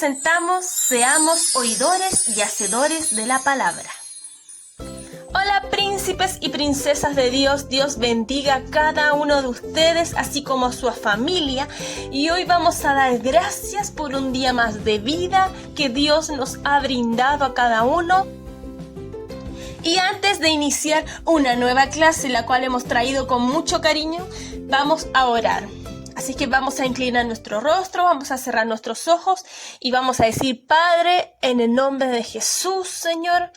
presentamos Seamos oidores y hacedores de la palabra. Hola príncipes y princesas de Dios, Dios bendiga a cada uno de ustedes, así como a su familia. Y hoy vamos a dar gracias por un día más de vida que Dios nos ha brindado a cada uno. Y antes de iniciar una nueva clase, la cual hemos traído con mucho cariño, vamos a orar. Así que vamos a inclinar nuestro rostro, vamos a cerrar nuestros ojos y vamos a decir: Padre, en el nombre de Jesús, Señor,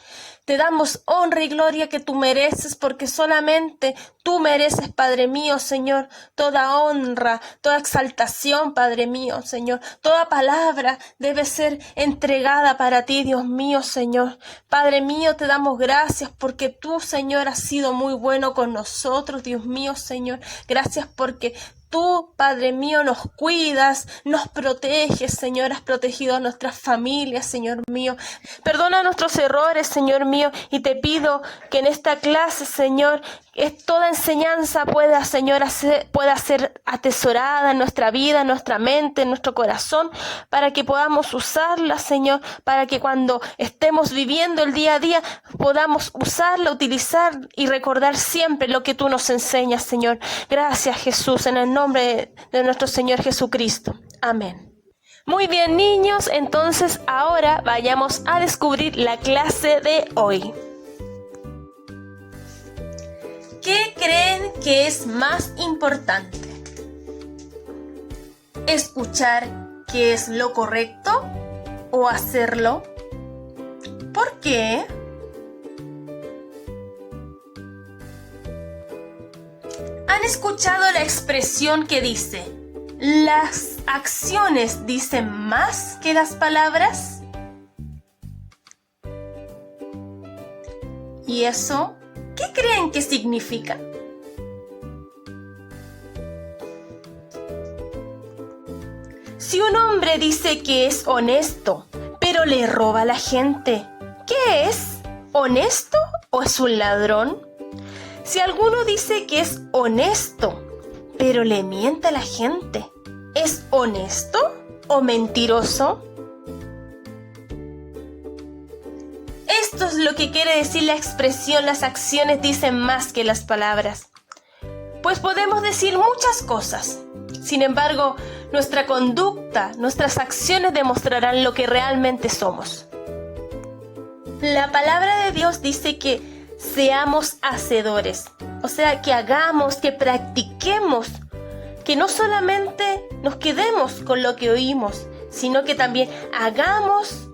te damos honra y gloria que tú mereces, porque solamente tú mereces, Padre mío, Señor, toda honra, toda exaltación, Padre mío, Señor. Toda palabra debe ser entregada para ti, Dios mío, Señor. Padre mío, te damos gracias porque tú, Señor, has sido muy bueno con nosotros, Dios mío, Señor. Gracias porque tú, Padre mío, nos cuidas, nos proteges, Señor, has protegido a nuestras familias, Señor mío. Perdona nuestros errores, Señor mío, y te pido que en esta clase, Señor, toda enseñanza pueda ser atesorada en nuestra vida, en nuestra mente, en nuestro corazón, para que podamos usarla, Señor, para que cuando estemos viviendo el día a día podamos usarla, utilizar y recordar siempre lo que tú nos enseñas, Señor. Gracias, Jesús, en el nombre de nuestro Señor Jesucristo. Amén. Muy bien, niños, entonces ahora vayamos a descubrir la clase de hoy. ¿Qué creen que es más importante? ¿Escuchar qué es lo correcto o hacerlo? ¿Por qué? ¿Han escuchado la expresión que dice: las acciones dicen más que las palabras? ¿Y eso qué creen que significa? Si un hombre dice que es honesto, pero le roba a la gente, ¿qué es? ¿Honesto o es un ladrón? Si alguno dice que es honesto, pero le miente a la gente, ¿es honesto o mentiroso? Esto es lo que quiere decir la expresión: las acciones dicen más que las palabras. Pues podemos decir muchas cosas. Sin embargo, nuestra conducta, nuestras acciones demostrarán lo que realmente somos. La palabra de Dios dice que seamos hacedores, o sea, que hagamos, que practiquemos, que no solamente nos quedemos con lo que oímos, sino que también hagamos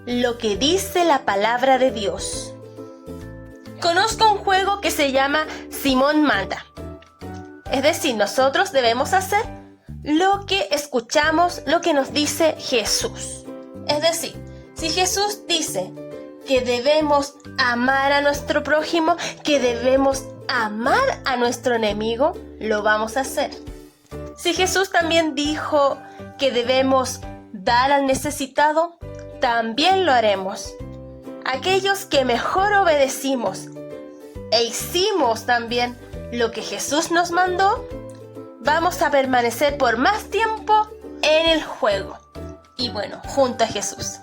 lo que dice la palabra de Dios. Conozco un juego que se llama Simón Manda. Es decir, nosotros debemos hacer lo que escuchamos, lo que nos dice Jesús. Es decir, si Jesús dice que debemos amar a nuestro prójimo, que debemos amar a nuestro enemigo, lo vamos a hacer. Si Jesús también dijo que debemos dar al necesitado, también lo haremos. Aquellos que mejor obedecimos e hicimos también lo que Jesús nos mandó, vamos a permanecer por más tiempo en el juego. Y bueno, junto a Jesús.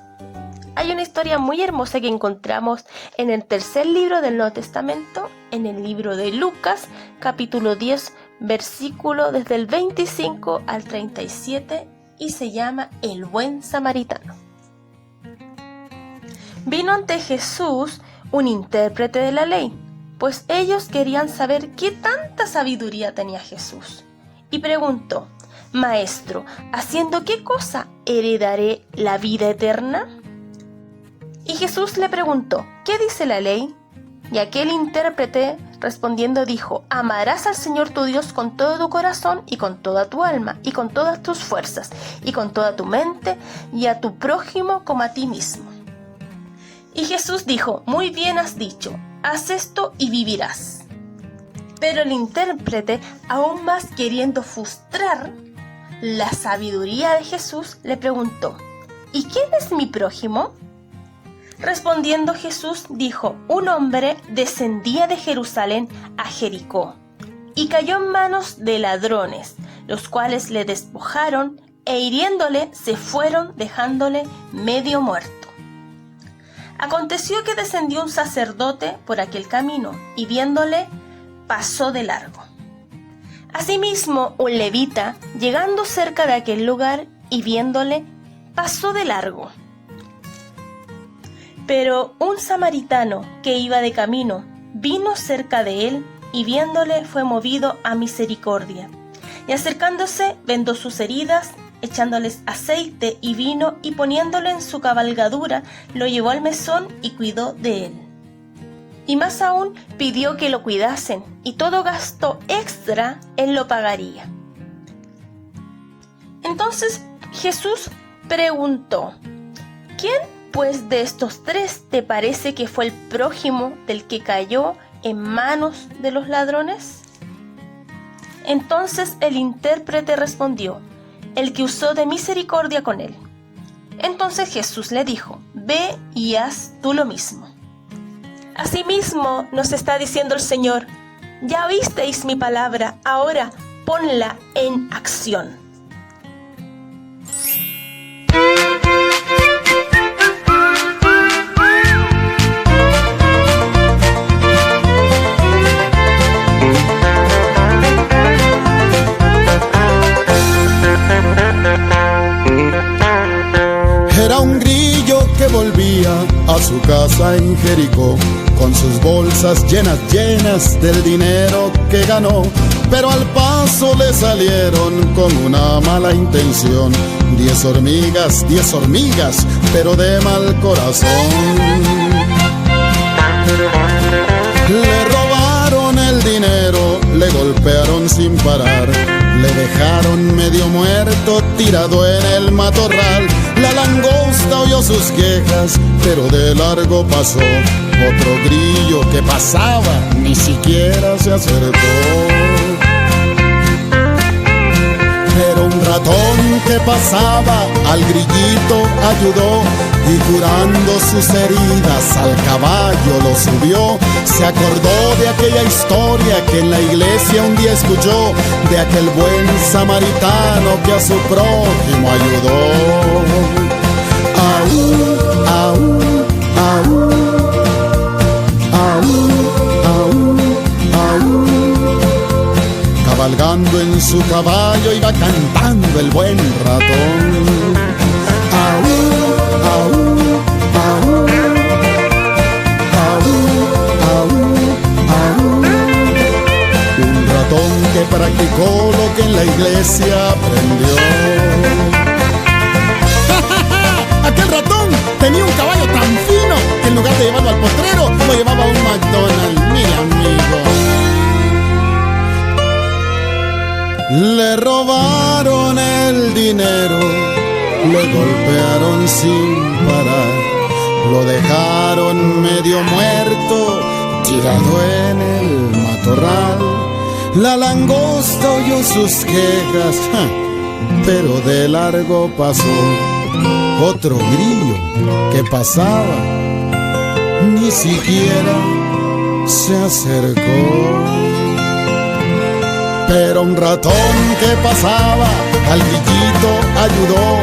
Hay una historia muy hermosa que encontramos en el tercer libro del Nuevo Testamento, en el libro de Lucas, capítulo 10, versículo desde el 25 al 37, y se llama El Buen Samaritano. Vino ante Jesús un intérprete de la ley, pues ellos querían saber qué tanta sabiduría tenía Jesús, y preguntó: Maestro, ¿haciendo qué cosa heredaré la vida eterna? Y Jesús le preguntó: ¿qué dice la ley? Y aquel intérprete respondiendo dijo: amarás al Señor tu Dios con todo tu corazón y con toda tu alma y con todas tus fuerzas y con toda tu mente, y a tu prójimo como a ti mismo. Y Jesús dijo: muy bien has dicho, haz esto y vivirás. Pero el intérprete, aún más queriendo frustrar la sabiduría de Jesús, le preguntó: ¿y quién es mi prójimo? Respondiendo Jesús dijo: un hombre descendía de Jerusalén a Jericó y cayó en manos de ladrones, los cuales le despojaron e hiriéndole se fueron dejándole medio muerto. Aconteció que descendió un sacerdote por aquel camino y viéndole pasó de largo. Asimismo un levita, llegando cerca de aquel lugar y viéndole, pasó de largo. Pero un samaritano que iba de camino vino cerca de él y viéndole fue movido a misericordia. Y acercándose vendó sus heridas, echándoles aceite y vino y poniéndolo en su cabalgadura, lo llevó al mesón y cuidó de él. Y más aún pidió que lo cuidasen y todo gasto extra él lo pagaría. Entonces Jesús preguntó: ¿quién pues de estos tres te parece que fue el prójimo del que cayó en manos de los ladrones? Entonces el intérprete respondió: el que usó de misericordia con él. Entonces Jesús le dijo: ve y haz tú lo mismo. Asimismo nos está diciendo el Señor: ya oísteis mi palabra, ahora ponla en acción. Era un grillo que volvía a su casa en Jericó, con sus bolsas llenas del dinero que ganó. Pero al paso le salieron con una mala intención 10 hormigas, pero de mal corazón. Le robaron el dinero, le golpearon sin parar, le dejaron medio muerto tirado en el matorral. La langosta oyó sus quejas, pero de largo pasó. Otro grillo que pasaba ni siquiera se acercó. Pero un ratón que pasaba al grillito ayudó, y curando sus heridas al caballo lo subió. Se acordó de aquella historia que en la iglesia un día escuchó, de aquel buen samaritano que a su prójimo ayudó. Aú, aú, aú, aú, aú, aú. Cabalgando en su caballo iba cantando el buen ratón. Aú, aú, aú, aú, aú, aú. Un ratón que practicó lo que en la iglesia aprendió. Aquel ratón tenía un caballo tan fino que en lugar de llevarlo al potrero, lo llevaba a un McDonald's, mi amigo. Le robaron el dinero, le golpearon sin parar, lo dejaron medio muerto, tirado en el matorral. La langosta oyó sus quejas, pero de largo pasó. Otro grillo que pasaba ni siquiera se acercó. Pero un ratón que pasaba al grillito ayudó,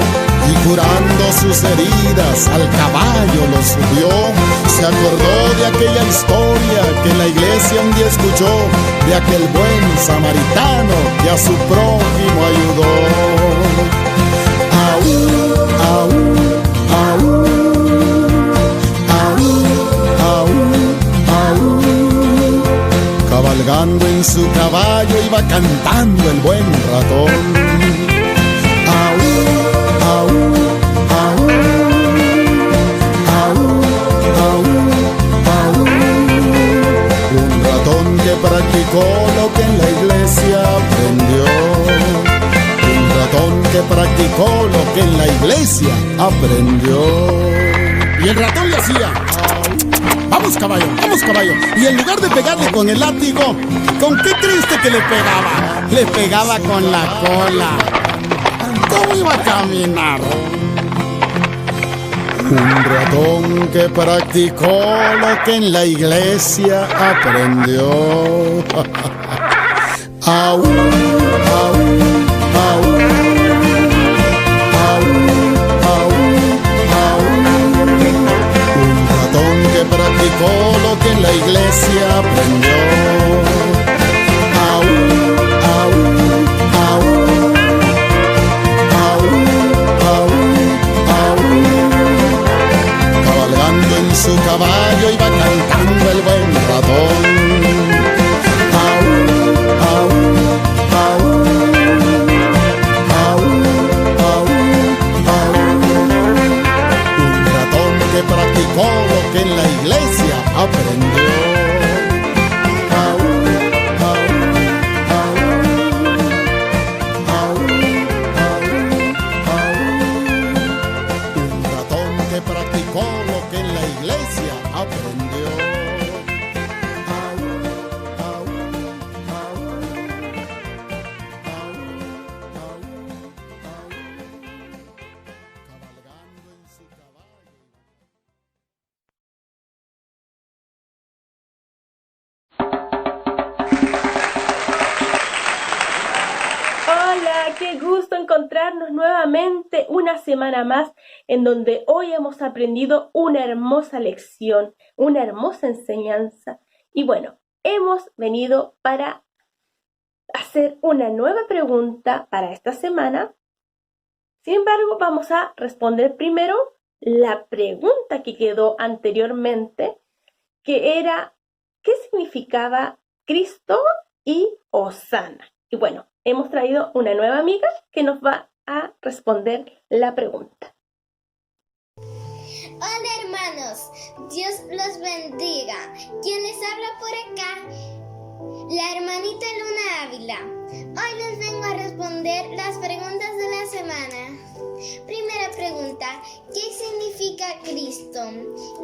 y curando sus heridas al caballo lo subió. Se acordó de aquella historia que en la iglesia un día escuchó, de aquel buen samaritano que a su prójimo ayudó. Aú, aú, aú, aú, aú, aú. Cabalgando en su caballo iba cantando el buen ratón. Aú, aú, aú, aú, aú, aú. Un ratón que practicó lo que en la iglesia aprendió. Un ratón que practicó lo que en la iglesia aprendió. Y el ratón le hacía: vamos caballo, vamos caballo. Y en lugar de pegarle con el látigo, ¿con qué creíste que le pegaba? Le pegaba con la cola. ¿Cómo iba a caminar? Un ratón que practicó lo que en la iglesia aprendió. Aú, aú, aú, practicó lo que en la iglesia aprendió. Aú, aú, aú, aú, aú, aú. Cabalgando en su caballo iba cantando el buen ratón. Aú, aú, aú, aú, aú, aú. Un ratón que practicó lo que en la iglesia aprendió. Aú, aú, aú, aú, aú, aú. Un ratón que practicó lo que en la iglesia aprendió. Aú, aú, aú, aú, aú, aú. Cabalgando en su caballo. Hola, qué gusto encontrarnos nuevamente una semana más en donde hoy hemos aprendido una hermosa lección, una hermosa enseñanza. Y bueno, hemos venido para hacer una nueva pregunta para esta semana. Sin embargo, vamos a responder primero la pregunta que quedó anteriormente, que era ¿qué significaba Cristo y Hosana? Y bueno, hemos traído una nueva amiga que nos va a responder la pregunta. Hola hermanos, Dios los bendiga. ¿Quién les habla por acá? La hermanita Luna Ávila. Hoy les vengo a responder las preguntas de la semana. Primera pregunta, ¿qué significa Cristo?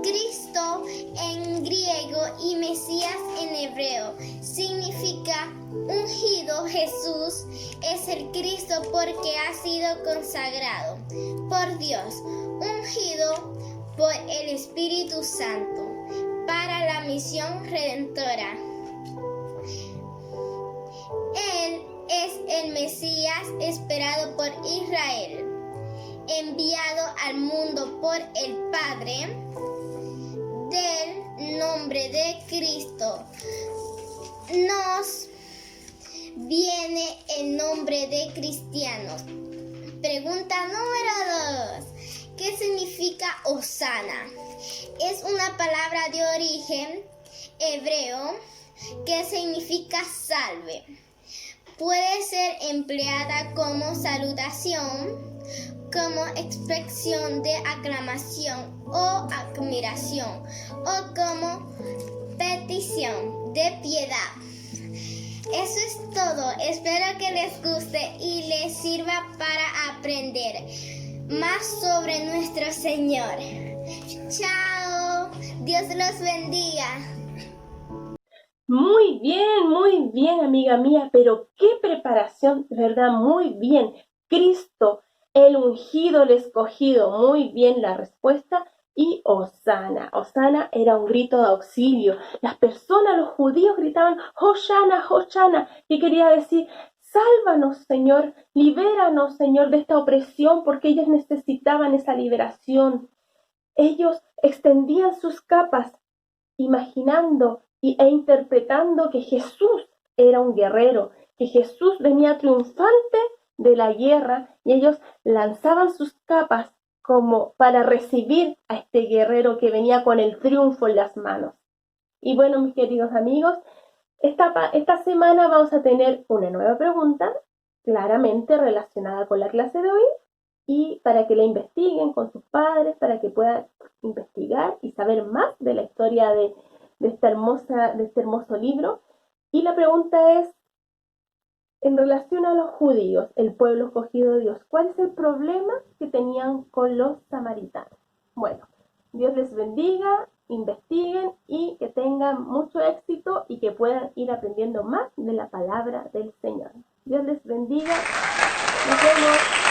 Cristo en griego y Mesías en hebreo significa ungido. Jesús es el Cristo porque ha sido consagrado por Dios, ungido por el Espíritu Santo para la misión redentora. Él es el Mesías esperado por Israel, enviado al mundo por el Padre. Del nombre de Cristo nos viene el nombre de cristianos. Pregunta número 2. ¿Qué significa Hosana? Es una palabra de origen hebreo que significa salve. Puede ser empleada como salutación, como expresión de aclamación o admiración, o como petición de piedad. Eso es todo. Espero que les guste y les sirva para aprender más sobre nuestro Señor. Chao. Dios los bendiga. Muy bien, amiga mía, pero qué preparación, de verdad, muy bien. Cristo, el ungido, el escogido, muy bien la respuesta. Y Hosana. Hosana era un grito de auxilio. Las personas, los judíos gritaban Hosanna, Hosanna, y quería decir, sálvanos, Señor, libéranos, Señor, de esta opresión, porque ellos necesitaban esa liberación. Ellos extendían sus capas, imaginando e interpretando que Jesús era un guerrero, que Jesús venía triunfante de la guerra, y ellos lanzaban sus capas como para recibir a este guerrero que venía con el triunfo en las manos. Y bueno, mis queridos amigos, esta semana vamos a tener una nueva pregunta, claramente relacionada con la clase de hoy, y para que la investiguen con sus padres, para que puedan investigar y saber más de la historia de este hermoso libro. Y la pregunta es, en relación a los judíos, el pueblo escogido de Dios, ¿cuál es el problema que tenían con los samaritanos? Bueno, Dios les bendiga, investiguen y que tengan mucho éxito y que puedan ir aprendiendo más de la palabra del Señor. Dios les bendiga. Nos vemos.